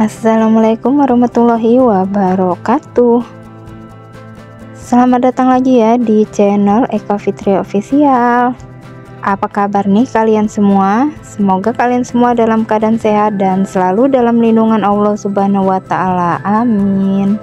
Assalamualaikum warahmatullahi wabarakatuh. Selamat datang lagi ya di channel Eka Fitri Official. Apa kabar nih kalian semua? Semoga kalian semua dalam keadaan sehat dan selalu dalam lindungan Allah Subhanahu wa Ta'ala. Amin.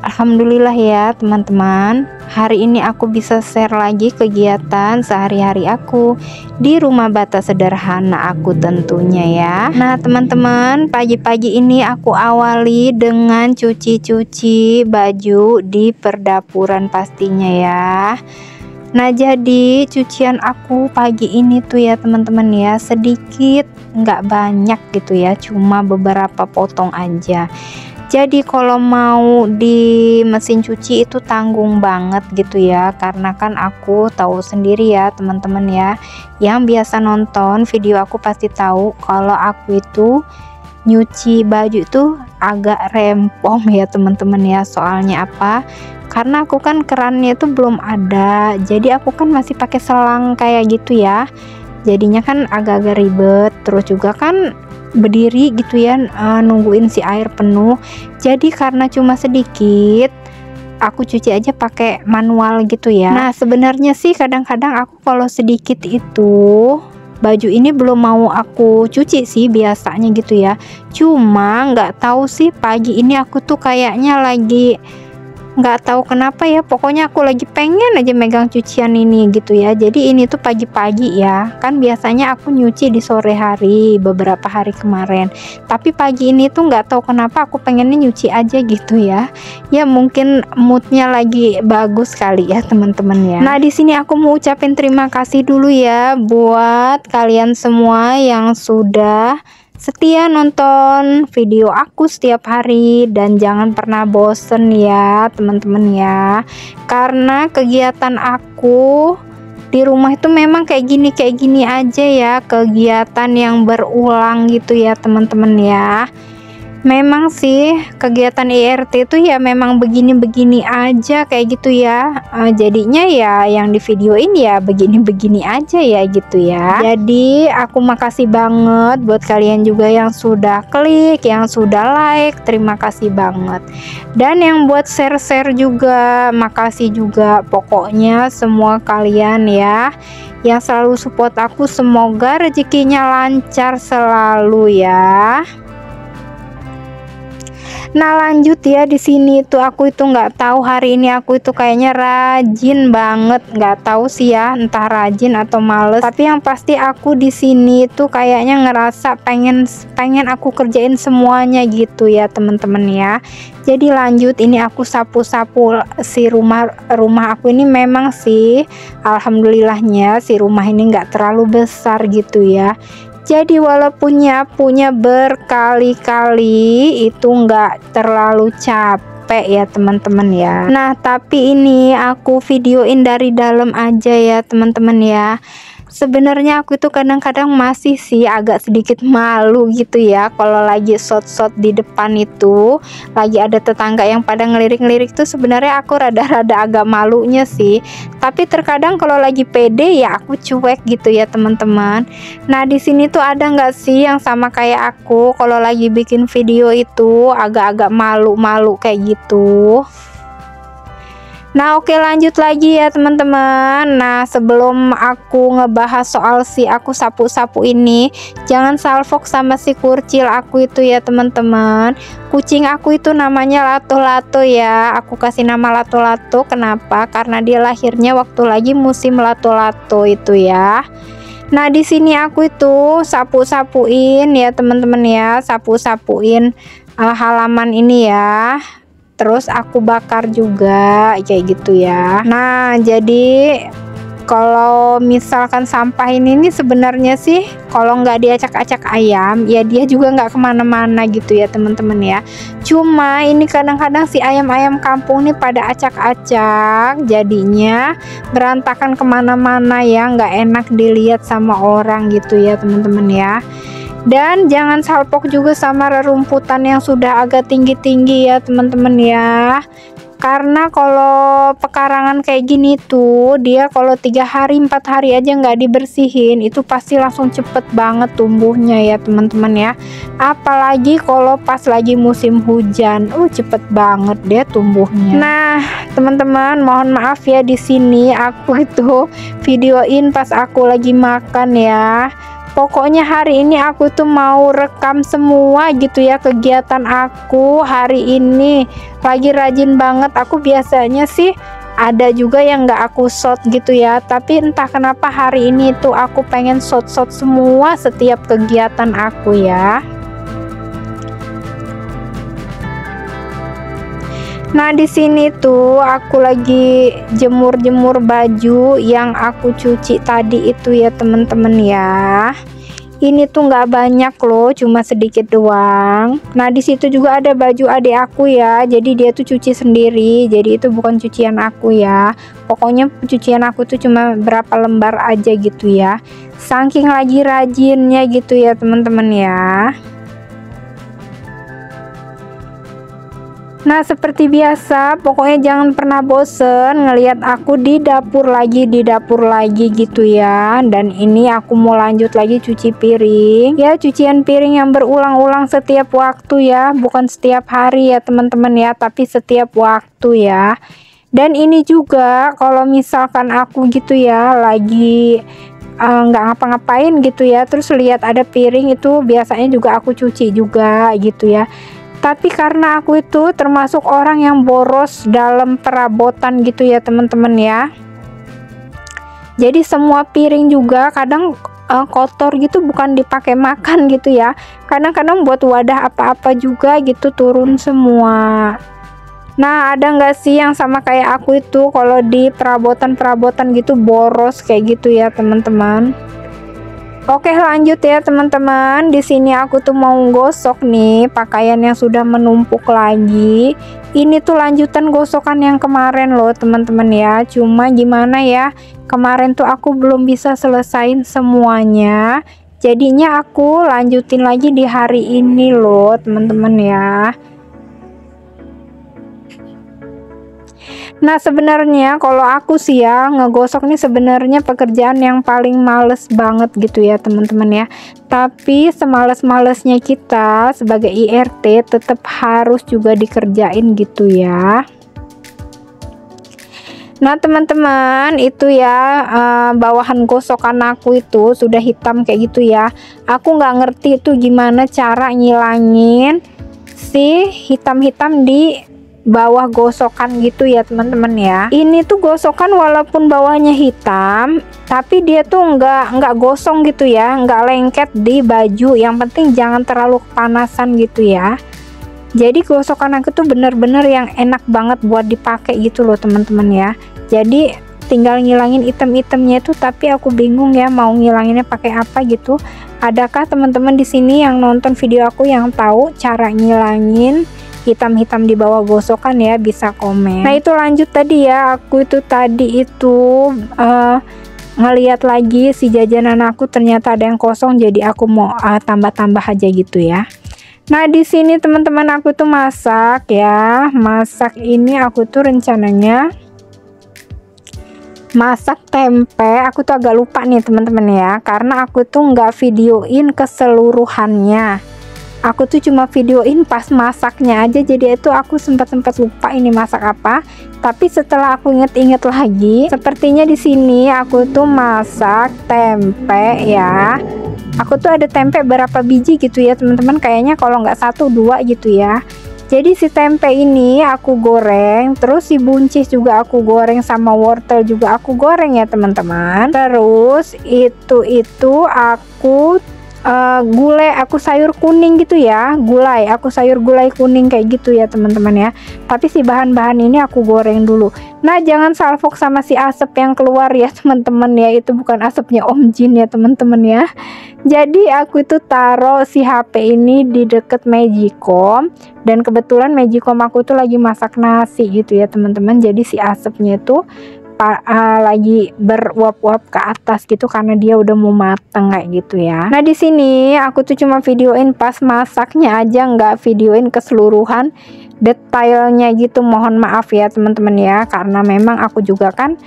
Alhamdulillah ya teman-teman, hari ini aku bisa share lagi kegiatan sehari-hari aku di rumah bata sederhana aku tentunya ya. Nah teman-teman, pagi-pagi ini aku awali dengan cuci-cuci baju di perdapuran pastinya ya. Nah jadi cucian aku pagi ini tuh ya teman-teman ya, sedikit, nggak banyak gitu ya, cuma beberapa potong aja. Jadi kalau mau di mesin cuci itu tanggung banget gitu ya, karena kan aku tahu sendiri ya teman-teman ya, yang biasa nonton video aku pasti tahu kalau aku itu nyuci baju itu agak rempong ya teman-teman ya. Soalnya apa? Karena aku kan kerannya itu belum ada, jadi aku kan masih pakai selang kayak gitu ya, jadinya kan agak-agak ribet. Terus juga kan berdiri gitu ya, nungguin si air penuh. Jadi karena cuma sedikit, aku cuci aja pakai manual gitu ya. Nah sebenarnya sih kadang-kadang aku kalau sedikit itu baju ini belum mau aku cuci sih biasanya gitu ya. Cuma nggak tahu sih pagi ini aku tuh kayaknya lagi nggak tahu kenapa ya, pokoknya aku lagi pengen aja megang cucian ini gitu ya. Jadi ini tuh pagi-pagi ya, kan biasanya aku nyuci di sore hari beberapa hari kemarin, tapi pagi ini tuh nggak tahu kenapa aku pengennya nyuci aja gitu ya. Ya mungkin moodnya lagi bagus kali ya teman-teman ya. Nah di sini aku mau ucapin terima kasih dulu ya buat kalian semua yang sudah setia nonton video aku setiap hari, dan jangan pernah bosen ya teman-teman ya, karena kegiatan aku di rumah itu memang kayak gini aja ya, kegiatan yang berulang gitu ya teman-teman ya. Memang sih kegiatan IRT itu ya memang begini-begini aja kayak gitu ya. Jadinya ya yang di video ini ya begini-begini aja ya gitu ya. Jadi aku makasih banget buat kalian juga yang sudah klik, yang sudah like, terima kasih banget. Dan yang buat share-share juga makasih juga. Pokoknya semua kalian ya yang selalu support aku, semoga rezekinya lancar selalu ya. Nah lanjut ya, di sini tuh aku itu nggak tahu hari ini aku itu kayaknya rajin banget, nggak tahu sih ya entah rajin atau males, tapi yang pasti aku di sini tuh kayaknya ngerasa pengen aku kerjain semuanya gitu ya teman-teman ya. Jadi lanjut, ini aku sapu-sapu si rumah aku ini. Memang sih alhamdulillahnya si rumah ini nggak terlalu besar gitu ya. Jadi walaupun nyapunya berkali-kali itu nggak terlalu capek ya teman-teman ya. Nah tapi ini aku videoin dari dalam aja ya teman-teman ya. Sebenarnya aku itu kadang-kadang masih sih agak sedikit malu gitu ya, kalau lagi shot-shot di depan itu lagi ada tetangga yang pada ngelirik-ngelirik tuh sebenarnya aku rada-rada agak malunya sih. Tapi terkadang kalau lagi pede ya aku cuek gitu ya teman-teman. Nah di sini tuh ada nggak sih yang sama kayak aku kalau lagi bikin video itu agak-agak malu-malu kayak gitu? Nah oke, lanjut lagi ya teman-teman. Nah sebelum aku ngebahas soal si aku sapu-sapu ini, jangan salfok sama si kurcil aku itu ya teman-teman. Kucing aku itu namanya Lato-Lato ya. Aku kasih nama Lato-Lato kenapa? Karena dia lahirnya waktu lagi musim Lato-Lato itu ya. Nah di sini aku itu sapu-sapuin ya teman-teman ya, sapu-sapuin halaman ini ya. Terus aku bakar juga kayak gitu ya. Nah jadi kalau misalkan sampah ini sebenarnya sih kalau nggak diacak-acak ayam ya dia juga nggak kemana-mana gitu ya teman-teman ya. Cuma ini kadang-kadang si ayam-ayam kampung nih pada acak-acak, jadinya berantakan kemana-mana ya, nggak enak dilihat sama orang gitu ya teman-teman ya. Dan jangan salpok juga sama rerumputan yang sudah agak tinggi-tinggi ya teman-teman ya. Karena kalau pekarangan kayak gini tuh dia kalau 3 hari 4 hari aja nggak dibersihin itu pasti langsung cepet banget tumbuhnya ya teman-teman ya. Apalagi kalau pas lagi musim hujan, cepet banget dia tumbuhnya. Nah teman-teman, mohon maaf ya, di sini aku itu videoin pas aku lagi makan ya. Pokoknya hari ini aku tuh mau rekam semua gitu ya kegiatan aku hari ini. Lagi rajin banget. Aku biasanya sih ada juga yang nggak aku shot gitu ya, tapi entah kenapa hari ini tuh aku pengen shot semua setiap kegiatan aku ya. Nah di sini tuh aku lagi jemur baju yang aku cuci tadi itu ya teman-teman ya. Ini tuh nggak banyak loh, cuma sedikit doang. Nah di situ juga ada baju adik aku ya, jadi dia tuh cuci sendiri, jadi itu bukan cucian aku ya. Pokoknya cucian aku tuh cuma berapa lembar aja gitu ya. Saking lagi rajinnya gitu ya teman-teman ya. Nah seperti biasa, pokoknya jangan pernah bosen ngelihat aku di dapur lagi gitu ya. Dan ini aku mau lanjut lagi cuci piring ya, cucian piring yang berulang-ulang setiap waktu ya, bukan setiap hari ya teman-teman ya, tapi setiap waktu ya. Dan ini juga kalau misalkan aku gitu ya lagi nggak ngapa-ngapain gitu ya, terus lihat ada piring itu biasanya juga aku cuci juga gitu ya. Tapi karena aku itu termasuk orang yang boros dalam perabotan gitu ya teman-teman ya. Jadi semua piring juga kadang kotor gitu, bukan dipakai makan gitu ya. Kadang-kadang buat wadah apa-apa juga gitu turun semua. Nah ada nggak sih yang sama kayak aku itu kalau di perabotan gitu boros kayak gitu ya teman-teman. Oke lanjut ya teman-teman. Di sini aku tuh mau gosok nih pakaian yang sudah menumpuk lagi. Ini tuh lanjutan gosokan yang kemarin loh teman-teman ya. Cuma gimana ya, kemarin tuh aku belum bisa selesain semuanya. Jadinya aku lanjutin lagi di hari ini loh teman-teman ya. Nah sebenarnya kalau aku sih ya ngegosok nih sebenarnya pekerjaan yang paling males banget gitu ya teman-teman ya. Tapi semales-malesnya kita sebagai IRT tetap harus juga dikerjain gitu ya. Nah teman-teman itu ya bawahan gosokan aku itu sudah hitam kayak gitu ya. Aku nggak ngerti itu gimana cara ngilangin si hitam-hitam di bawah gosokan gitu ya teman-teman ya. Ini tuh gosokan walaupun bawahnya hitam tapi dia tuh nggak gosong gitu ya, nggak lengket di baju. Yang penting jangan terlalu kepanasan gitu ya. Jadi gosokan aku tuh bener-bener yang enak banget buat dipakai gitu loh teman-teman ya. Jadi tinggal ngilangin item-itemnya itu, tapi aku bingung ya mau ngilanginnya pakai apa gitu. Adakah teman-teman di sini yang nonton video aku yang tahu cara ngilangin hitam-hitam di bawah gosokan ya, bisa komen. Nah itu lanjut tadi ya, aku itu tadi itu ngeliat lagi si jajanan aku ternyata ada yang kosong, jadi aku mau tambah-tambah aja gitu ya. Nah di sini teman-teman aku tuh masak ya, masak ini aku tuh rencananya masak tempe. Aku tuh agak lupa nih teman-teman ya, karena aku tuh nggak videoin keseluruhannya. Aku tuh cuma videoin pas masaknya aja, jadi itu aku sempat lupa ini masak apa. Tapi setelah aku inget-inget lagi, sepertinya di sini aku tuh masak tempe ya. Aku tuh ada tempe berapa biji gitu ya teman-teman, kayaknya kalau nggak 1 2 gitu ya. Jadi si tempe ini aku goreng, terus si buncis juga aku goreng, sama wortel juga aku goreng ya teman-teman. Terus itu aku gulai, aku sayur kuning gitu ya, aku sayur gulai kuning kayak gitu ya teman-teman ya. Tapi si bahan-bahan ini aku goreng dulu. Nah jangan salfok sama si asap yang keluar ya teman-teman ya, itu bukan asapnya Om Jin ya teman-teman ya. Jadi aku itu taruh si HP ini di deket Magicom, dan kebetulan Magicom aku tuh lagi masak nasi gitu ya teman-teman. Jadi si asapnya itu lagi beruap-uap ke atas gitu karena dia udah mau mateng kayak gitu ya. Nah di sini aku tuh cuma videoin pas masaknya aja, nggak videoin keseluruhan detailnya gitu. Mohon maaf ya teman-teman ya, karena memang aku juga kan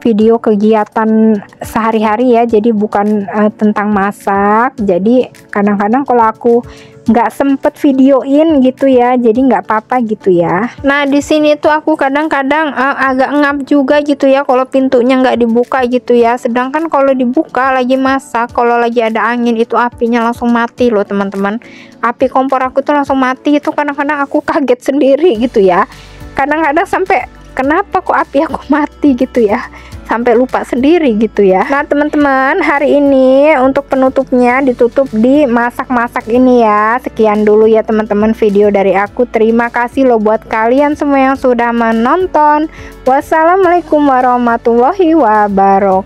video kegiatan sehari-hari ya, jadi bukan tentang masak. Jadi kadang-kadang kalau aku nggak sempet videoin gitu ya, jadi nggak apa-apa gitu ya. Nah di sini tuh aku kadang-kadang agak ngap juga gitu ya kalau pintunya nggak dibuka gitu ya. Sedangkan kalau dibuka lagi masak, kalau lagi ada angin itu apinya langsung mati loh teman-teman. Api kompor aku tuh langsung mati, itu kadang-kadang aku kaget sendiri gitu ya. Kadang-kadang sampai kenapa kok api aku mati gitu ya, sampai lupa sendiri gitu ya. Nah teman-teman, hari ini untuk penutupnya ditutup di masak-masak ini ya. Sekian dulu ya teman-teman video dari aku. Terima kasih loh buat kalian semua yang sudah menonton. Wassalamualaikum warahmatullahi wabarakatuh.